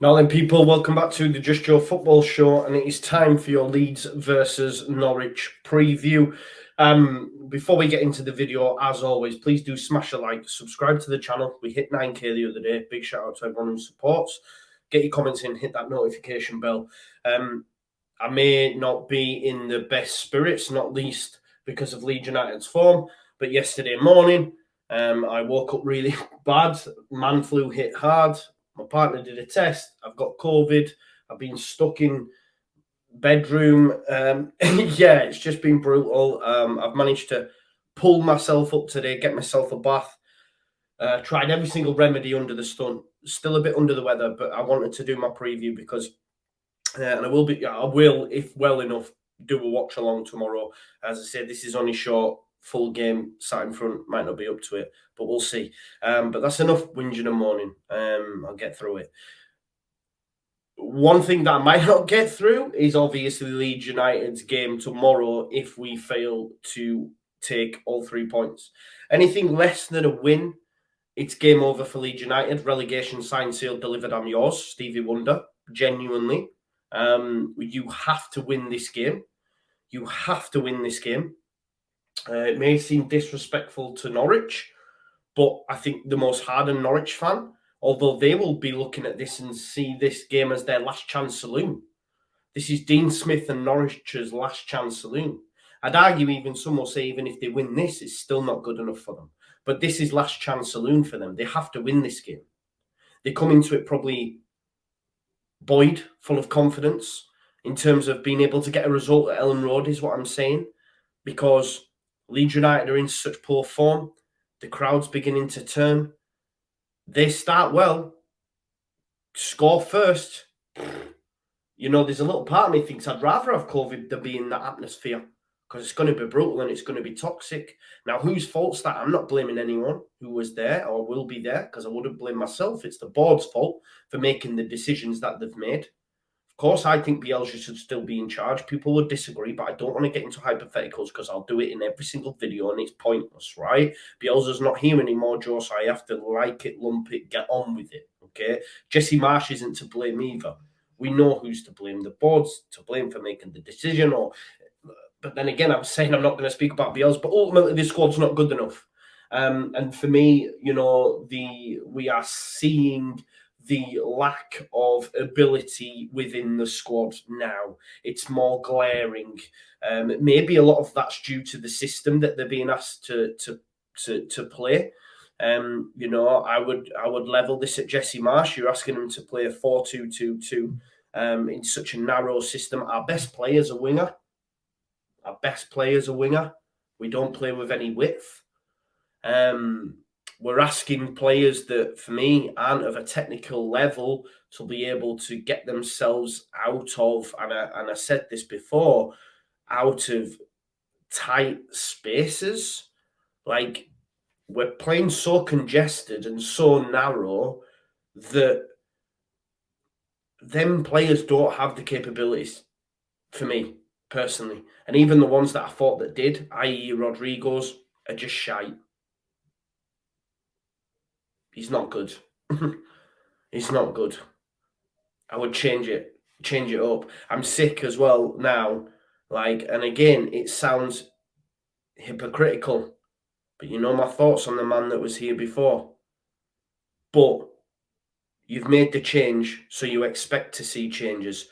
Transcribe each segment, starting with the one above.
Now then, people, welcome back to the Just Joe Football Show, and it is time for your Leeds versus Norwich preview. Before we get into the video, as always, please do smash a like, subscribe to the channel. We hit 9k the other day. Big shout out to everyone who supports. Get your comments in, hit that notification bell. I may not be in the best spirits, not least because of Leeds United's form, but yesterday morning, I woke up really bad. Man flu hit hard. My partner did a test. I've got COVID. I've been stuck in bedroom. Yeah, it's just been brutal. I've managed to pull myself up today, get myself a bath. Tried every single remedy under the sun. Still a bit under the weather, but I wanted to do my preview because, and I will, if well enough, do a watch along tomorrow. As I said, this is only short. Full game sat in front, might not be up to it, but we'll see. But that's enough whinging and mourning. I'll get through it. One thing that I might not get through is obviously Leeds United's game tomorrow if we fail to take all 3 points. Anything less than a win, it's game over for Leeds United. Relegation signed, sealed, delivered. I'm yours, Stevie Wonder. Genuinely. You have to win this game. You have to win this game. It may seem disrespectful to Norwich, but I think the most hardened Norwich fan, although they will be looking at this and see this game as their last chance saloon. This is Dean Smith and Norwich's last chance saloon. I'd argue even some will say even if they win this, it's still not good enough for them. But this is last chance saloon for them. They have to win this game. They come into it probably buoyed, full of confidence in terms of being able to get a result at Ellen Road is what I'm saying, because Leeds United are in such poor form. The crowd's beginning to turn. They start well, score first. You know, there's a little part of me thinks I'd rather have COVID than be in that atmosphere because it's going to be brutal and it's going to be toxic. Now, whose fault's that? I'm not blaming anyone who was there or will be there because I wouldn't blame myself. It's the board's fault for making the decisions that they've made. Of course, I think Bielsa should still be in charge. People would disagree, but I don't want to get into hypotheticals because I'll do it in every single video and it's pointless, right? Bielsa's not here anymore, Joe, so I have to like it, lump it, get on with it, okay? Jesse Marsch isn't to blame either. We know who's to blame. The board's to blame for making the decision. But then again, I'm saying I'm not going to speak about Bielsa, but ultimately the squad's not good enough. And for me, you know, we are seeing the lack of ability within the squad now. It's more glaring. Maybe a lot of that's due to the system that they're being asked to play. You know, I would level this at Jesse Marsch. You're asking him to play a 4-2-2-2 in such a narrow system. Our best player's a winger. Our best player's a winger. We don't play with any width. We're asking players that, for me, aren't of a technical level to be able to get themselves out of, and I said this before, out of tight spaces. Like, we're playing so congested and so narrow that them players don't have the capabilities, for me, personally. And even the ones that I thought that did, i.e. Rodrigo's, are just shite. He's not good. He's not good. I would change it up. I'm sick as well now. Like, and again, it sounds hypocritical, but you know my thoughts on the man that was here before. But you've made the change, so you expect to see changes.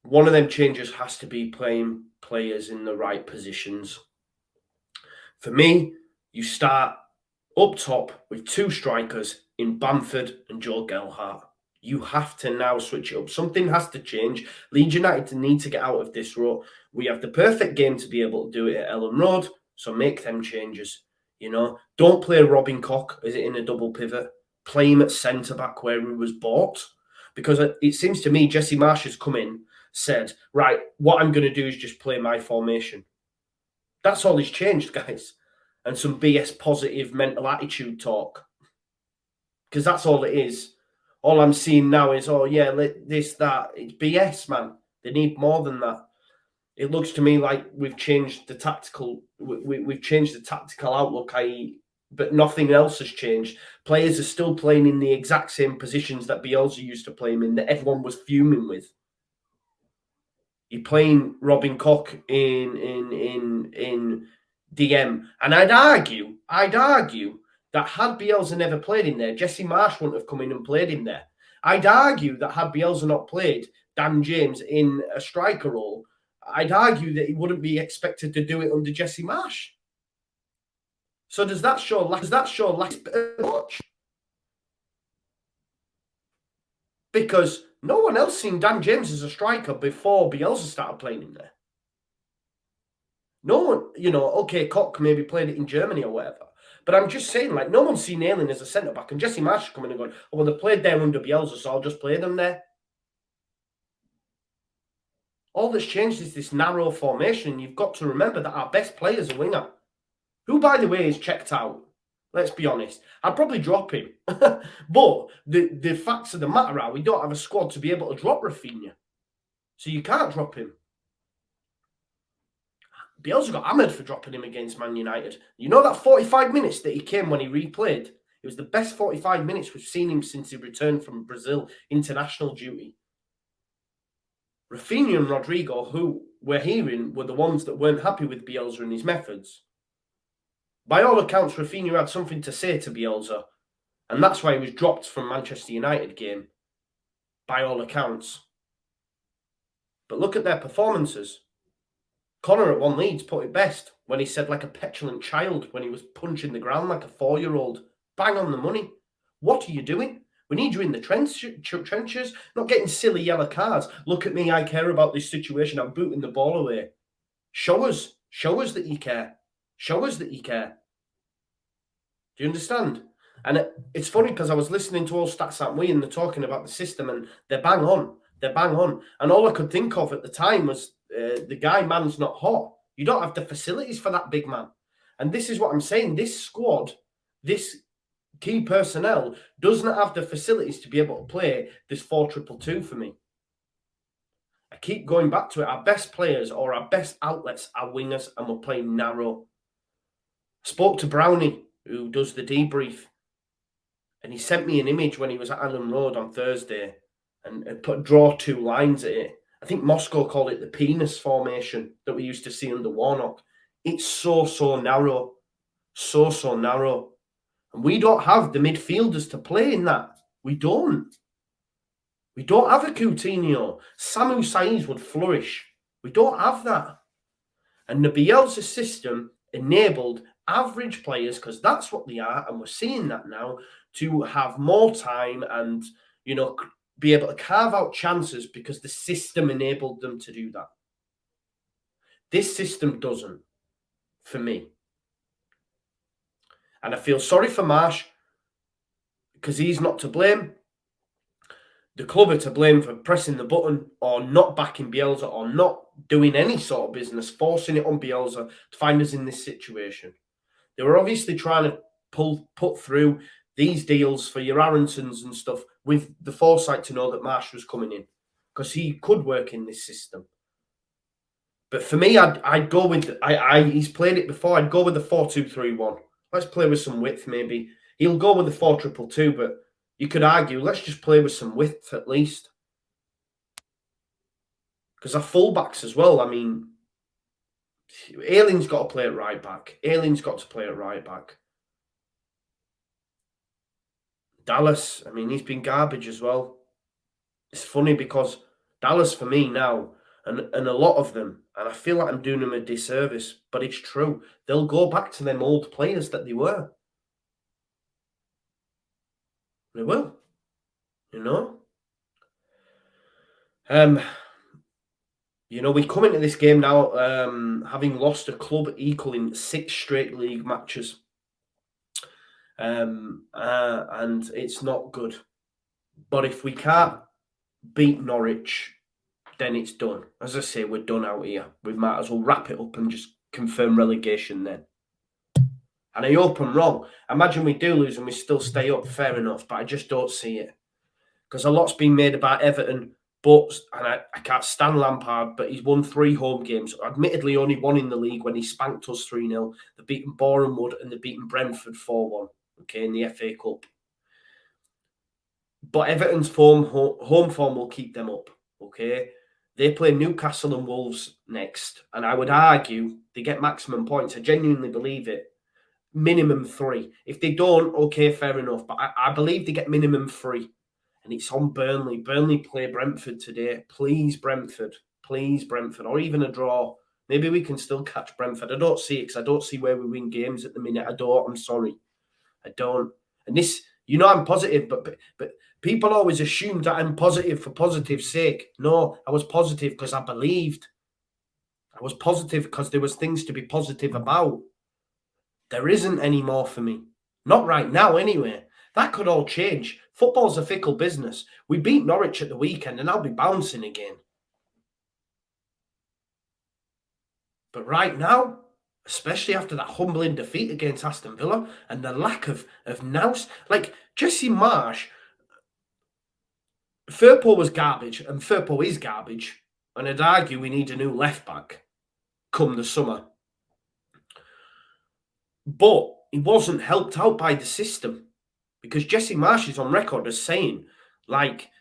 One of them changes has to be playing players in the right positions. For me, you start up top with 2 strikers in Bamford and Joe Gelhardt. You have to now switch it up. Something has to change. Leeds United need to get out of this rut. We have the perfect game to be able to do it at Ellen Road, so make them changes. You know, don't play Robin Koch as in a double pivot. Play him at centre-back where he was bought. Because it seems to me Jesse Marsch has come in, said, right, what I'm going to do is just play my formation. That's all he's changed, guys. And some BS positive mental attitude talk. Because that's all it is. All I'm seeing now is, oh, yeah, this, that. It's BS, man. They need more than that. It looks to me like we've changed the tactical. We've changed the tactical outlook, i.e. but nothing else has changed. Players are still playing in the exact same positions that Bielsa used to play him in, that everyone was fuming with. You're playing Robin Koch in DM, and I'd argue that had Bielsa never played in there, Jesse Marsch wouldn't have come in and played him there. I'd argue that had Bielsa not played Dan James in a striker role, I'd argue that he wouldn't be expected to do it under Jesse Marsch. So does that show lack much? Because no one else seen Dan James as a striker before Bielsa started playing him there. No one, okay, Koch maybe played it in Germany or whatever. But I'm just saying, like, no one's seen Ayling as a centre-back. And Jesse Marsch coming and going, oh, well, they played there under Bielsa, so I'll just play them there. All that's changed is this narrow formation. You've got to remember that our best player is a winger, who, by the way, is checked out. Let's be honest. I'd probably drop him. But the facts of the matter are we don't have a squad to be able to drop Rafinha. So you can't drop him. Bielsa got hammered for dropping him against Man United. You know that 45 minutes that he came when he replayed? It was the best 45 minutes we've seen him since he returned from Brazil international duty. Rafinha and Rodrigo, who we're hearing were the ones that weren't happy with Bielsa and his methods. By all accounts, Rafinha had something to say to Bielsa, and that's why he was dropped from Manchester United game, by all accounts. But look at their performances. Connor at One Leeds put it best when he said like a petulant child when he was punching the ground like a 4-year-old. Bang on the money. What are you doing? We need you in the trenches, not getting silly yellow cards. Look at me, I care about this situation. I'm booting the ball away. Show us that you care. Show us that you care. Do you understand? And it's funny because I was listening to all Stats Aren't We and they're talking about the system and they're bang on. They're bang on. And all I could think of at the time was the guy man's not hot. You don't have the facilities for that big man. And this is what I'm saying. This squad, this key personnel does not have the facilities to be able to play this 4-2-2 for me. I keep going back to it. Our best players or our best outlets are wingers and we're playing narrow. I spoke to Brownie, who does the debrief, and he sent me an image when he was at Allen Road on Thursday and draw 2 lines at it. I think Moscow called it the penis formation that we used to see under Warnock. It's so narrow. So narrow. And we don't have the midfielders to play in that. We don't. We don't have a Coutinho. Samu Saiz would flourish. We don't have that. And the Bielsa system enabled average players, because that's what they are, and we're seeing that now, to have more time and, be able to carve out chances because the system enabled them to do that. This system doesn't, for me. And I feel sorry for Marsch because he's not to blame. The club are to blame for pressing the button or not backing Bielsa or not doing any sort of business, forcing it on Bielsa to find us in this situation. They were obviously trying to put through these deals for your Aronsons and stuff with the foresight to know that Marsch was coming in because he could work in this system. But for me, I'd go with, he's played it before, I'd go with the 4-2-3-1. Let's play with some width maybe. He'll go with the 4-2-2, but you could argue, let's just play with some width at least. Because our fullbacks as well, I mean, Ayling's got to play at right back. Ayling's got to play at right back. Dallas, I mean, he's been garbage as well. It's funny because Dallas, for me now, and a lot of them, and I feel like I'm doing them a disservice, but it's true. They'll go back to them old players that they were. They will. We come into this game now having lost a club equaling 6 straight league matches. And it's not good. But if we can't beat Norwich, then it's done. As I say, we're done out here. We might as well wrap it up and just confirm relegation then. And I hope I'm wrong. Imagine we do lose and we still stay up, fair enough, but I just don't see it. Because a lot's been made about Everton But, and I can't stand Lampard, but he's won 3 home games. Admittedly, only one in the league when he spanked us 3-0. They've beaten Bournemouth and they've beaten Brentford 4-1, okay, in the FA Cup. But Everton's home form will keep them up, okay? They play Newcastle and Wolves next, and I would argue they get maximum points. I genuinely believe it. Minimum 3. If they don't, okay, fair enough. But I believe they get minimum 3. And it's on Burnley. Burnley play Brentford today. Please, Brentford. Please, Brentford. Or even a draw. Maybe we can still catch Brentford. I don't see it because I don't see where we win games at the minute. I don't. I'm sorry. I don't. And this, you know, I'm positive, but people always assume that I'm positive for positive's sake. No, I was positive because I believed. I was positive because there was things to be positive about. There isn't any more for me. Not right now, anyway. That could all change. Football's a fickle business. We beat Norwich at the weekend and I'll be bouncing again. But right now, especially after that humbling defeat against Aston Villa and the lack of nous, like Jesse Marsh, Firpo was garbage and Firpo is garbage. And I'd argue we need a new left back come the summer. But he wasn't helped out by the system because Jesse Marsh is on record as saying, like,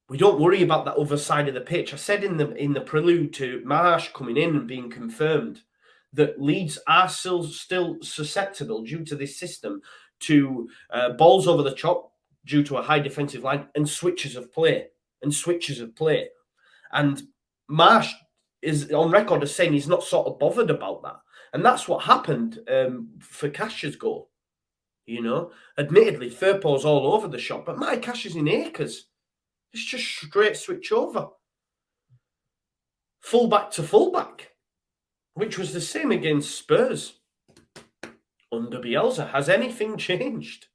we don't worry about that other side of the pitch. I said in the prelude to Marsh coming in and being confirmed that Leeds are still susceptible due to this system to balls over the top due to a high defensive line and switches of play. And Marsh is on record as saying he's not sort of bothered about that. And that's what happened for Cash's goal. You know, admittedly, Firpo's all over the shop, but my Cash is in acres. It's just straight switch over. Fullback to fullback, which was the same against Spurs under Bielsa. Has anything changed?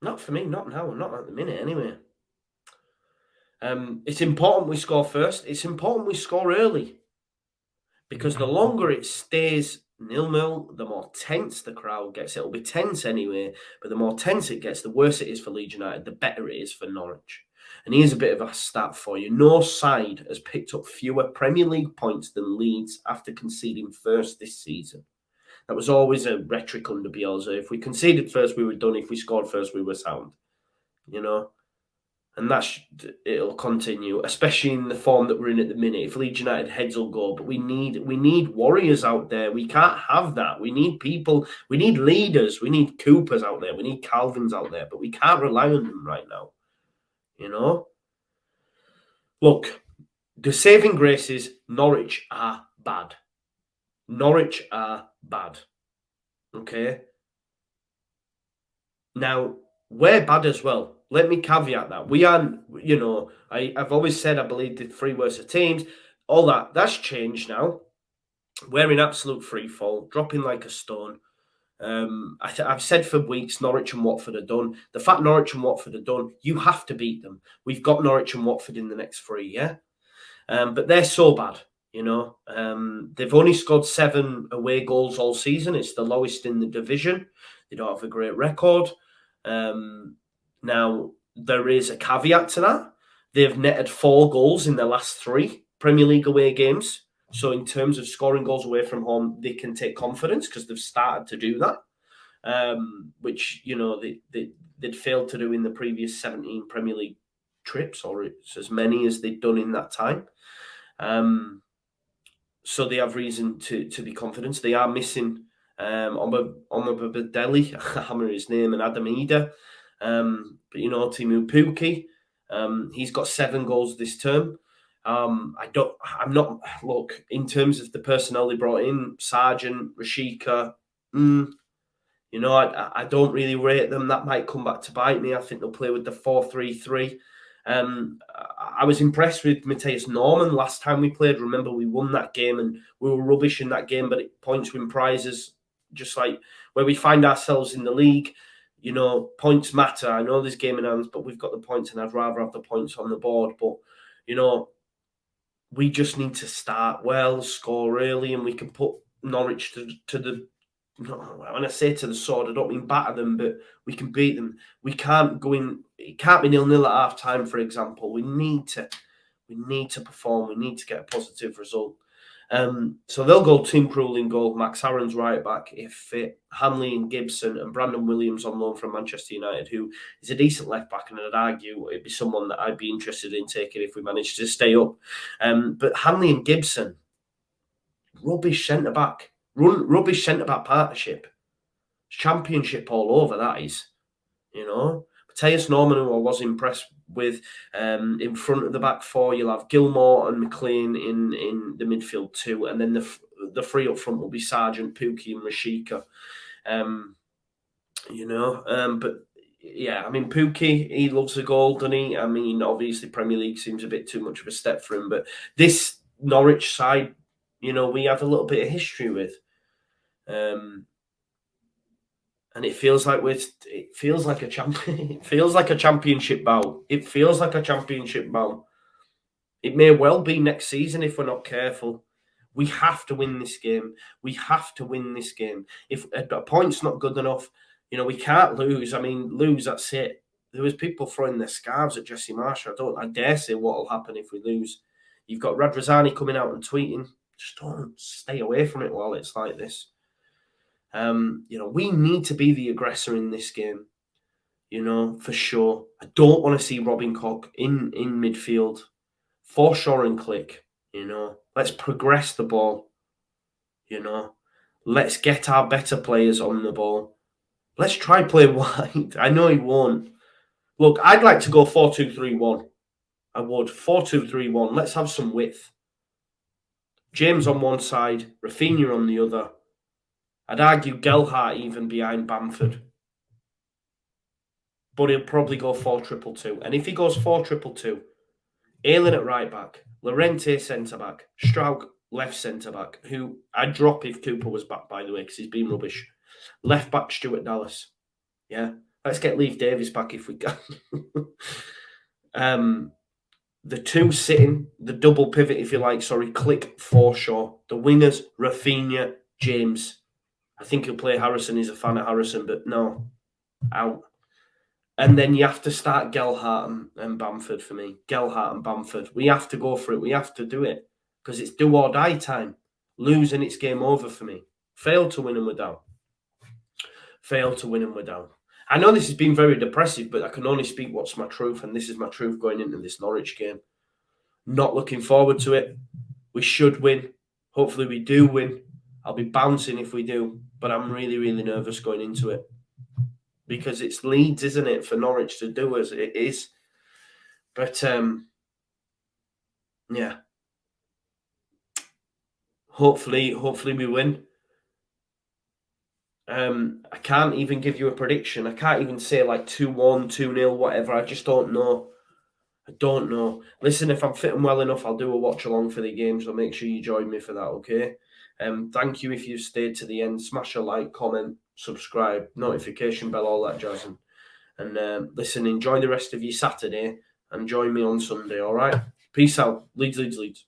Not for me, not now, not at the minute anyway. It's important we score first. It's important we score early. Because the longer it stays 0-0, the more tense the crowd gets. It'll be tense anyway, but the more tense it gets, the worse it is for Leeds United, the better it is for Norwich. And here's a bit of a stat for you. No side has picked up fewer Premier League points than Leeds after conceding first this season. That was always a rhetoric under Bielsa. If we conceded first, we were done. If we scored first, we were sound. You know? And it'll continue, especially in the form that we're in at the minute. If Leeds United heads will go, but we need warriors out there. We can't have that. We need people. We need leaders. We need Coopers out there. We need Calvins out there. But we can't rely on them right now. You know. Look, the saving grace is Norwich are bad. Norwich are bad. Okay. Now we're bad as well. Let me caveat that. We aren't, you know, I've always said I believe the 3 worst teams. All that's changed now. We're in absolute free fall, dropping like a stone. I've said for weeks, Norwich and Watford are done. The fact Norwich and Watford are done, you have to beat them. We've got Norwich and Watford in the next 3, yeah? But they're so bad, you know. They've only scored 7 away goals all season. It's the lowest in the division. They don't have a great record. Now, there is a caveat to that. They've netted 4 goals in their last 3 Premier League away games. So in terms of scoring goals away from home, they can take confidence because they've started to do that, which, you know, they'd failed to do in the previous 17 Premier League trips, or it's as many as they'd done in that time. So they have reason to be confident. They are missing Omabadeli, I hammer his name, and Adam Ida. But you know, Timu Puki, he's got 7 goals this term. Look, in terms of the personnel they brought in, Sargent, Rashika, you know, I don't really rate them. That might come back to bite me. I think they'll play with the 4-3-3. I was impressed with Matthias Norman last time we played. Remember, we won that game and we were rubbish in that game, but points win prizes, just like where we find ourselves in the league. You know, points matter. I know there's game in hands, but we've got the points and I'd rather have the points on the board. But, you know, we just need to start well, score early, and we can put Norwich to the when I say to the sword, I don't mean batter them, but we can beat them. We can't go in. It can't be 0-0 at half time, for example. We need to perform. We need to get a positive result. So they'll go Tim Krul in goal, Max Aaron's right back if fit, Hanley and Gibson, and Brandon Williams on loan from Manchester United, who is a decent left back, and I'd argue it'd be someone that I'd be interested in taking if we manage to stay up. But Hanley and Gibson, rubbish centre back, rubbish centre back partnership, championship all over. That is, you know. Matthias Norman, who I was impressed with, in front of the back four, you'll have Gilmore and McLean in the midfield too, and then the three up front will be Sargent, Pookie, and Rashika. But yeah, I mean, Pookie, he loves a goal, doesn't he? I mean, obviously Premier League seems a bit too much of a step for him, but this Norwich side, we have a little bit of history with. And it feels like it feels like a championship bout. It feels like a championship bout. It may well be next season if we're not careful. We have to win this game. We have to win this game. If a point's not good enough, we can't lose. I mean, lose, that's it. There was people throwing their scarves at Jesse Marshall. I dare say what will happen if we lose. You've got Radrazani coming out and tweeting. Just don't stay away from it while it's like this. We need to be the aggressor in this game, for sure. I don't want to see Robin Koch in midfield. Forshaw and Click, Let's progress the ball, Let's get our better players on the ball. Let's try play wide. I know he won't. Look, I'd like to go 4-2-3-1. I would. 4-2-3-1. Let's have some width. James on one side, Rafinha on the other. I'd argue Gelhardt even behind Bamford. But he'll probably go 4-2-2. And if he goes 4-2-2, Ayling at right back, Llorente centre back, Strauch left centre back, who I'd drop if Cooper was back, by the way, because he's been rubbish. Left back, Stuart Dallas. Yeah. Let's get Leif Davis back if we can. The two sitting, the double pivot, if you like, Click, Forshaw. The wingers, Rafinha, James. I think he'll play Harrison. He's a fan of Harrison, but no, out. And then you have to start Gelhardt and Bamford for me. Gelhardt and Bamford. We have to go for it. We have to do it because it's do or die time. Lose and it's game over for me. Fail to win and we're down. Fail to win and we're down. I know this has been very depressive, but I can only speak what's my truth, and this is my truth going into this Norwich game. Not looking forward to it. We should win. Hopefully we do win. I'll be bouncing if we do, but I'm really, really nervous going into it because it's Leeds, isn't it, for Norwich to do as it is. But, yeah. Hopefully we win. I can't even give you a prediction. I can't even say like 2-1, 2-0, whatever. I just don't know. I don't know. Listen, if I'm fitting well enough, I'll do a watch along for the game, so make sure you join me for that, okay? Thank you if you've stayed to the end. Smash a like, comment, subscribe, notification bell, all that jazz. And listen, enjoy the rest of your Saturday and join me on Sunday, all right? Peace out. Leeds, Leeds, Leeds.